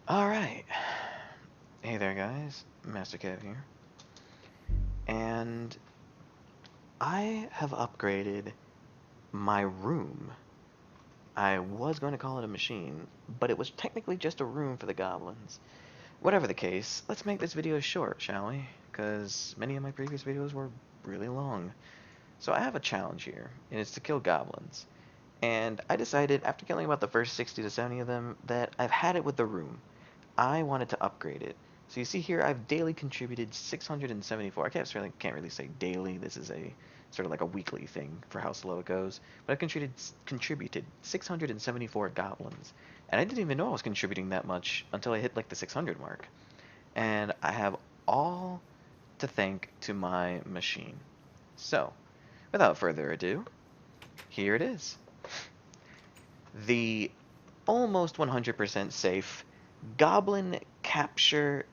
Alright. Hey there, guys. Master Kev here. And I have upgraded my room. I was going to call it a machine, but it was technically just a room for the goblins. Whatever the case, let's make this video short, shall we? Because many of my previous videos were really long. So I have a challenge here, and it's to kill goblins. And I decided, after killing about the first 60 to 70 of them, that I've had it with the room. I wanted to upgrade it. So you see here, I've daily contributed 674. I can't really say daily. This is a sort of like a weekly thing for how slow it goes. But I've contributed 674 goblins. And I didn't even know I was contributing that much until I hit like the 600 mark. And I have all to thank to my machine. So, without further ado, here it is. The almost 100% safe Goblin capture,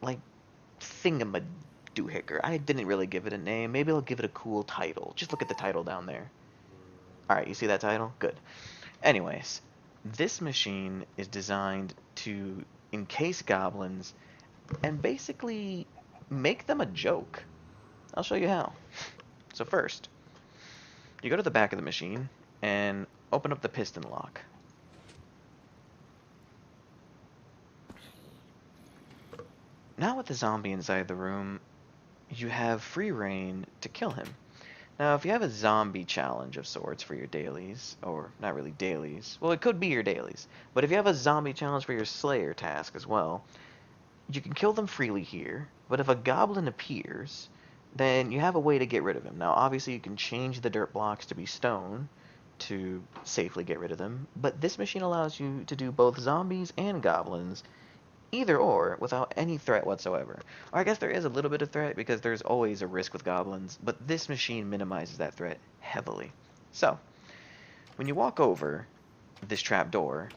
like, thingamadoohicker. I didn't really give it a name. Maybe I'll give it a cool title. Just look at the title down there. Alright, you see that title? Good. Anyways, this machine is designed to encase goblins and basically make them a joke. I'll show you how. So first, you go to the back of the machine and open up the piston lock. Now with the zombie inside the room, you have free reign to kill him. Now, if you have a zombie challenge of sorts for your dailies, or not really dailies, well, it could be your dailies, but if you have a zombie challenge for your Slayer task as well, you can kill them freely here, but if a goblin appears, then you have a way to get rid of him. Now, obviously, you can change the dirt blocks to be stone to safely get rid of them, but this machine allows you to do both zombies and goblins either or without any threat whatsoever. Or I guess there is a little bit of threat because there's always a risk with goblins, but this machine minimizes that threat heavily. So, when you walk over this trap door,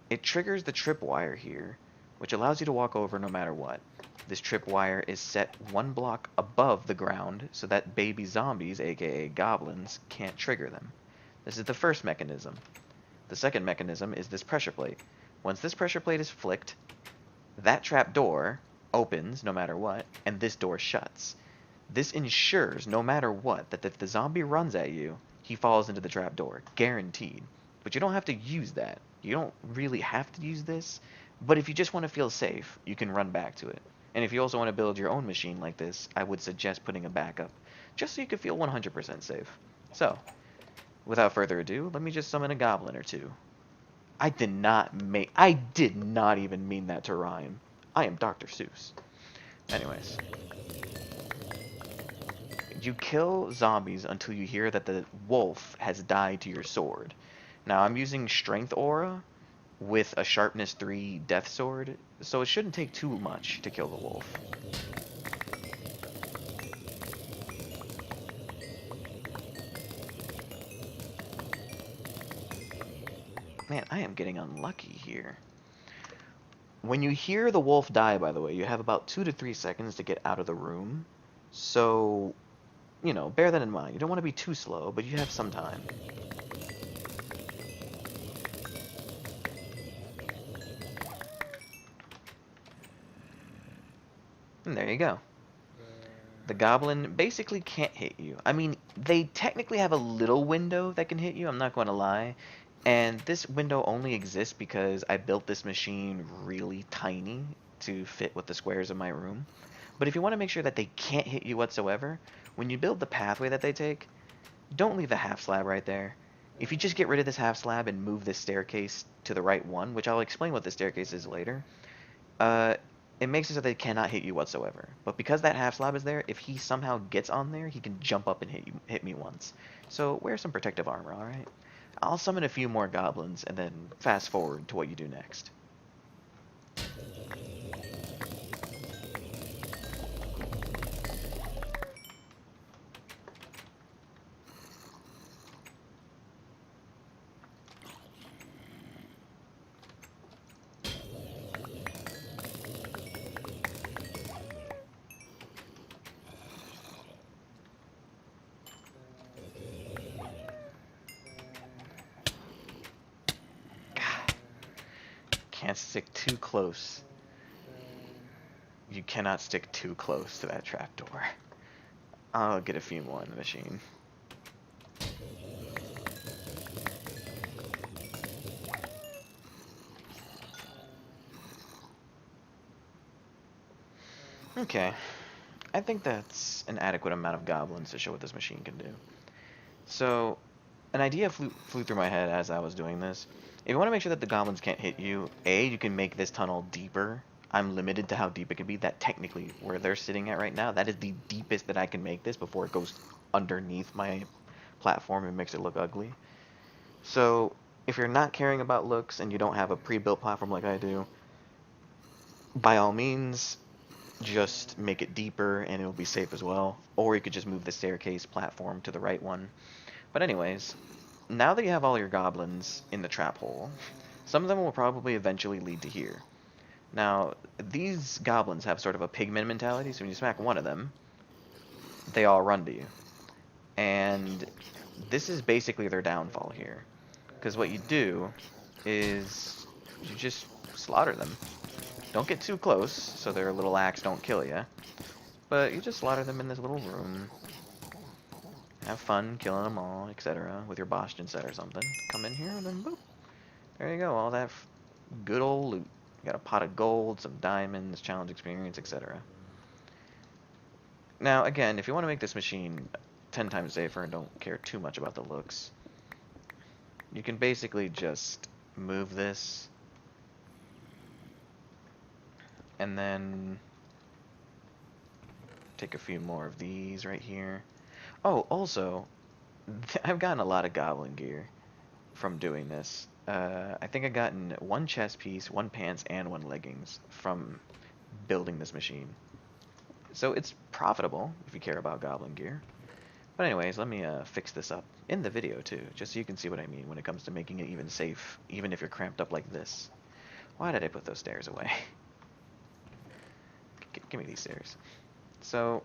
it triggers the tripwire here, which allows you to walk over no matter what. This tripwire is set one block above the ground so that baby zombies, aka goblins, can't trigger them. This is the first mechanism. The second mechanism is this pressure plate. Once this pressure plate is flicked, that trap door opens no matter what, and this door shuts. This ensures, no matter what, that if the zombie runs at you, he falls into the trap door. Guaranteed. But you don't have to use that. You don't really have to use this, but if you just want to feel safe, you can run back to it. And if you also want to build your own machine like this, I would suggest putting a backup, just so you can feel 100% safe. So, without further ado, let me just summon a goblin or two. I did not even mean that to rhyme. I am Dr. Seuss. Anyways. You kill zombies until you hear that the wolf has died to your sword. Now, I'm using Strength Aura with a Sharpness 3 Death Sword, so it shouldn't take too much to kill the wolf. Man, I am getting unlucky here. When you hear the wolf die, by the way, you have about 2 to 3 seconds to get out of the room. So, you know, bear that in mind. You don't want to be too slow, but you have some time. And there you go. The goblin basically can't hit you. I mean, they technically have a little window that can hit you, I'm not going to lie. And this window only exists because I built this machine really tiny to fit with the squares of my room. But if you want to make sure that they can't hit you whatsoever, when you build the pathway that they take, don't leave the half slab right there. If you just get rid of this half slab and move this staircase to the right one, which I'll explain what the staircase is later, it makes it so they cannot hit you whatsoever. But because that half slab is there, if he somehow gets on there, he can jump up and hit me once. So wear some protective armor, alright? I'll summon a few more goblins and then fast forward to what you do next. can't stick too close. You cannot stick too close to that trapdoor. I'll get a few more in the machine. Okay. I think that's an adequate amount of goblins to show what this machine can do. So, an idea flew through my head as I was doing this. If you want to make sure that the goblins can't hit you, you can make this tunnel deeper. I'm limited to how deep it can be. That technically, where they're sitting at right now, that is the deepest that I can make this before it goes underneath my platform and makes it look ugly. So, if you're not caring about looks and you don't have a pre-built platform like I do, by all means, just make it deeper and it'll be safe as well. Or you could just move the staircase platform to the right one. But anyways, now that you have all your goblins in the trap hole, some of them will probably eventually lead to here. Now, these goblins have sort of a pigman mentality, so when you smack one of them, they all run to you. And this is basically their downfall here. Because what you do is you just slaughter them. Don't get too close, so their little axe don't kill you. But you just slaughter them in this little room. Have fun killing them all, etc. with your Boston set or something. Come in here and then boop. There you go, all that good old loot. You got a pot of gold, some diamonds, challenge experience, etc. Now, again, if you want to make this machine 10 times safer and don't care too much about the looks, you can basically just move this and then take a few more of these right here. Oh, also, I've gotten a lot of goblin gear from doing this. I think I've gotten one chest piece, one pants, and one leggings from building this machine. So it's profitable if you care about goblin gear. But anyways, let me fix this up in the video too, just so you can see what I mean when it comes to making it even safe, even if you're cramped up like this. Why did I put those stairs away? Give me these stairs. So,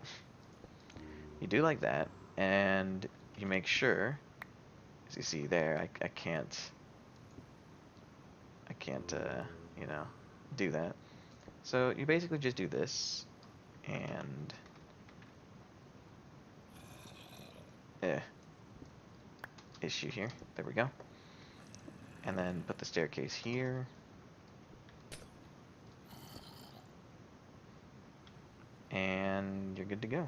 you do like that, and you make sure, as you see there, I can't, you know, do that. So you basically just do this, and issue here. There we go. And then put the staircase here. And you're good to go.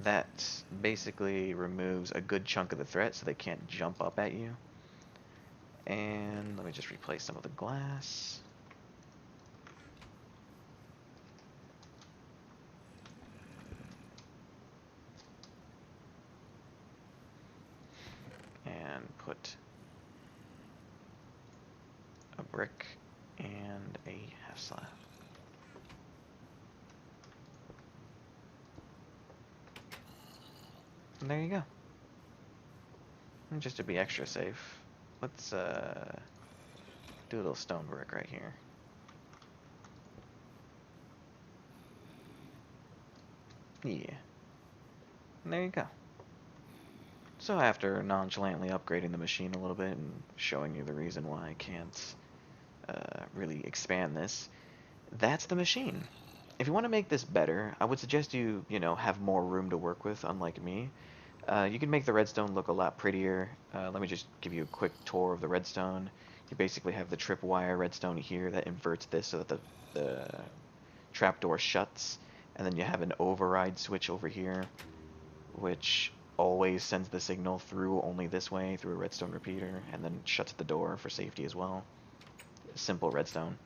That basically removes a good chunk of the threat so they can't jump up at you. And let me just replace some of the glass. And put a brick and a half slab. And there you go. And just to be extra safe, let's do a little stone brick right here. Yeah. And there you go. So after nonchalantly upgrading the machine a little bit and showing you the reason why I can't really expand this, that's the machine. If you want to make this better, I would suggest you, have more room to work with, unlike me. You can make the redstone look a lot prettier. Let me just give you a quick tour of the redstone. You basically have the tripwire redstone here that inverts this so that the trapdoor shuts, and then you have an override switch over here, which always sends the signal through only this way, through a redstone repeater, and then shuts the door for safety as well. Simple redstone.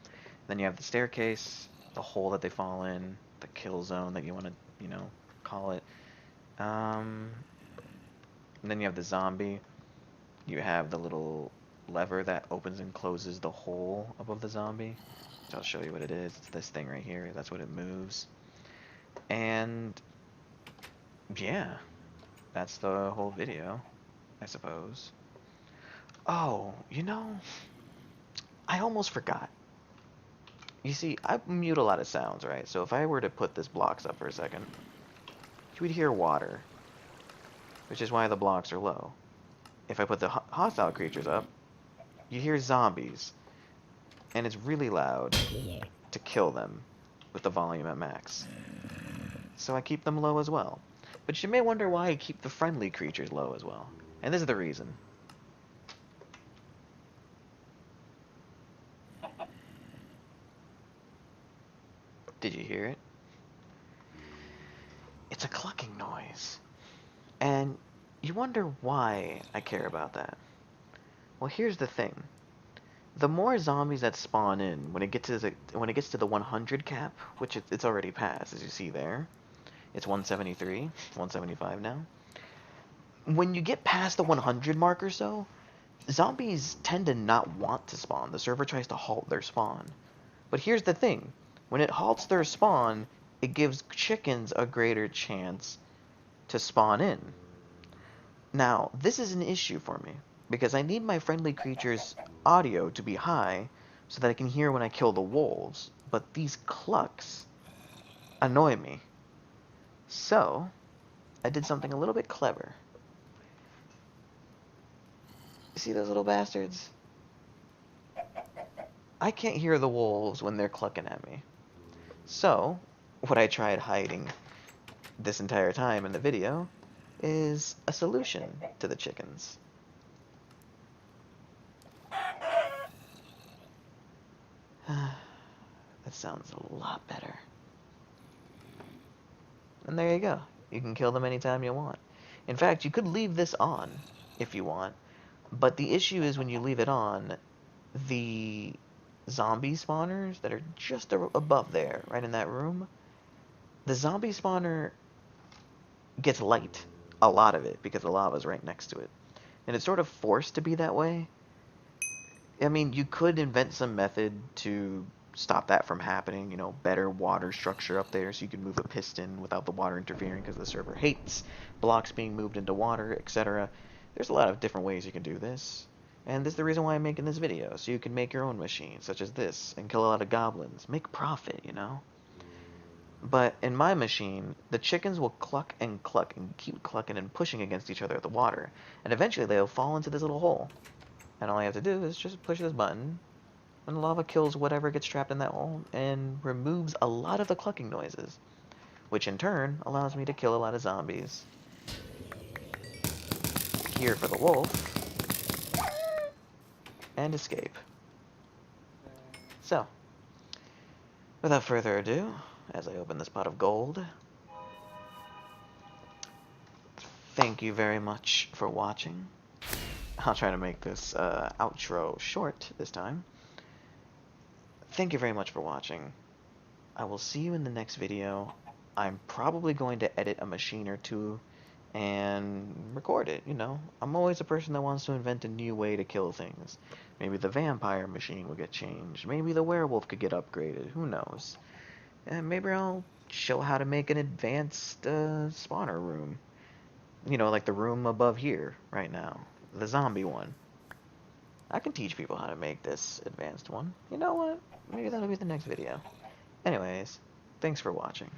Then you have the staircase, the hole that they fall in, the kill zone that you want to, call it. And then you have the zombie. You have the little lever that opens and closes the hole above the zombie. So I'll show you what it is. It's this thing right here. That's what it moves. And yeah, that's the whole video, I suppose. Oh, I almost forgot. You see, I mute a lot of sounds, right? So if I were to put this blocks up for a second, you would hear water, which is why the blocks are low. If I put the hostile creatures up, you hear zombies, and it's really loud to kill them with the volume at max. So I keep them low as well. But you may wonder why I keep the friendly creatures low as well. And this is the reason. Did you hear it? It's a clucking noise. And you wonder why I care about that. Well, here's the thing. The more zombies that spawn in, when it gets to the 100 cap, which it's already passed, as you see there, it's 173, 175 now. When you get past the 100 mark or so, zombies tend to not want to spawn. The server tries to halt their spawn. But here's the thing. When it halts their spawn, it gives chickens a greater chance to spawn in. Now, this is an issue for me, because I need my friendly creatures' audio to be high so that I can hear when I kill the wolves, but these clucks annoy me. So, I did something a little bit clever. See those little bastards? I can't hear the wolves when they're clucking at me. So, what I tried hiding this entire time in the video is a solution to the chickens. That sounds a lot better. And there you go. You can kill them anytime you want. In fact, you could leave this on if you want. But the issue is when you leave it on, the zombie spawners that are just above there, right in that room, the zombie spawner gets light. A lot of it, because the lava's right next to it. And it's sort of forced to be that way. I mean, you could invent some method to stop that from happening, you know, better water structure up there so you can move a piston without the water interfering because the server hates blocks being moved into water, etc. There's a lot of different ways you can do this. And this is the reason why I'm making this video, so you can make your own machine, such as this, and kill a lot of goblins. Make profit, you know? But in my machine, the chickens will cluck and keep clucking and pushing against each other at the water. And eventually they'll fall into this little hole. And all I have to do is just push this button, and the lava kills whatever gets trapped in that hole, and removes a lot of the clucking noises. Which in turn allows me to kill a lot of zombies. Here for the wolf. And escape. So, without further ado, as I open this pot of gold, thank you very much for watching. I'll try to make this outro short this time. Thank you very much for watching. I will see you in the next video. I'm probably going to edit a machine or two and record it, you know. I'm always a person that wants to invent a new way to kill things. Maybe the vampire machine will get changed. Maybe the werewolf could get upgraded. Who knows? And maybe I'll show how to make an advanced spawner room. You know, like the room above here right now. The zombie one. I can teach people how to make this advanced one. You know what? Maybe that'll be the next video. Anyways, thanks for watching.